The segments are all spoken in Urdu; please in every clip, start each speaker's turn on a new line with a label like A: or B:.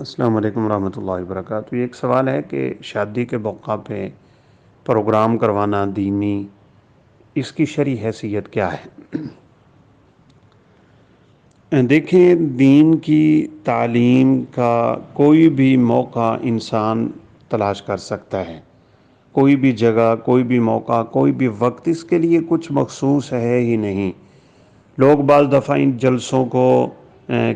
A: السلام علیکم ورحمۃ اللہ وبرکاتہ۔ یہ ایک سوال ہے کہ شادی کے موقع پہ پروگرام کروانا دینی، اس کی شرعی حیثیت کیا ہے؟ دیکھیں، دین کی تعلیم کا کوئی بھی موقع انسان تلاش کر سکتا ہے، کوئی بھی جگہ، کوئی بھی موقع، کوئی بھی وقت اس کے لیے کچھ مخصوص ہے ہی نہیں۔ لوگ بعض دفعہ ان جلسوں کو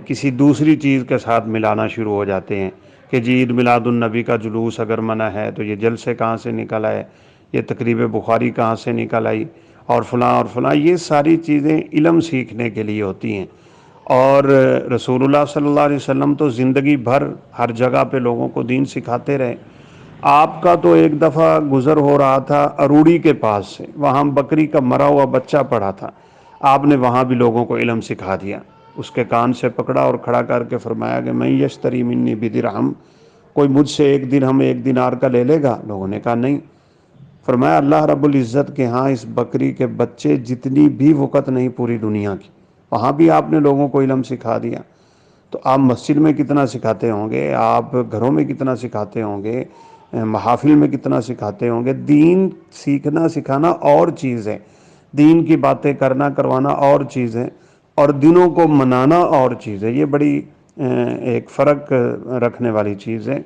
A: کسی دوسری چیز کے ساتھ ملانا شروع ہو جاتے ہیں کہ جی عید میلاد النبی کا جلوس اگر منع ہے تو یہ جلسے کہاں سے نکل آئے، یہ تقریب بخاری کہاں سے نکل آئی، اور فلاں، یہ ساری چیزیں علم سیکھنے کے لیے ہوتی ہیں۔ اور رسول اللہ صلی اللہ علیہ وسلم تو زندگی بھر ہر جگہ پہ لوگوں کو دین سکھاتے رہے۔ آپ کا تو ایک دفعہ گزر ہو رہا تھا اروڑی کے پاس سے، وہاں بکری کا مرا ہوا بچہ پڑا تھا، آپ نے وہاں بھی لوگوں کو علم سکھا دیا۔ اس کے کان سے پکڑا اور کھڑا کر کے فرمایا کہ میں یشتری منی بدرہم، کوئی مجھ سے ایک درہم ایک دینار کا لے لے گا؟ لوگوں نے کہا نہیں۔ فرمایا اللہ رب العزت کے ہاں اس بکری کے بچے جتنی بھی وقت نہیں پوری دنیا کی، وہاں بھی آپ نے لوگوں کو علم سکھا دیا۔ تو آپ مسجد میں کتنا سکھاتے ہوں گے، آپ گھروں میں کتنا سکھاتے ہوں گے، محافل میں کتنا سکھاتے ہوں گے۔ دین سیکھنا سکھانا اور چیز ہے، دین کی باتیں کرنا کروانا اور چیز ہے، اور دنوں کو منانا اور چیز ہے۔ یہ بڑی ایک فرق رکھنے والی چیز ہے۔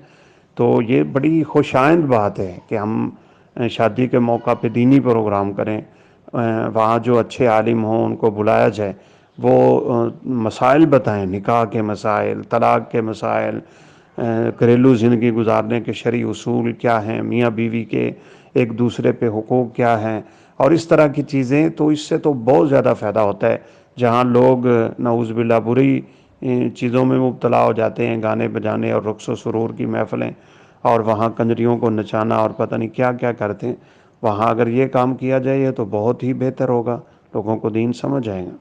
A: تو یہ بڑی خوش آئند بات ہے کہ ہم شادی کے موقع پہ دینی پروگرام کریں، وہاں جو اچھے عالم ہوں ان کو بلایا جائے، وہ مسائل بتائیں، نکاح کے مسائل، طلاق کے مسائل، گھریلو زندگی گزارنے کے شرعی اصول کیا ہیں، میاں بیوی کے ایک دوسرے پہ حقوق کیا ہیں، اور اس طرح کی چیزیں۔ تو اس سے تو بہت زیادہ فائدہ ہوتا ہے۔ جہاں لوگ نعوذ باللہ بری چیزوں میں مبتلا ہو جاتے ہیں، گانے بجانے اور رقص و سرور کی محفلیں، اور وہاں کنجریوں کو نچانا اور پتہ نہیں کیا کیا کرتے ہیں، وہاں اگر یہ کام کیا جائے یہ تو بہت ہی بہتر ہوگا، لوگوں کو دین سمجھ آئے گا۔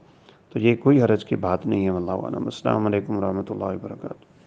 A: تو یہ کوئی حرج کی بات نہیں ہے، واللہ اعلم۔ السلام علیکم ورحمۃ اللہ وبرکاتہ۔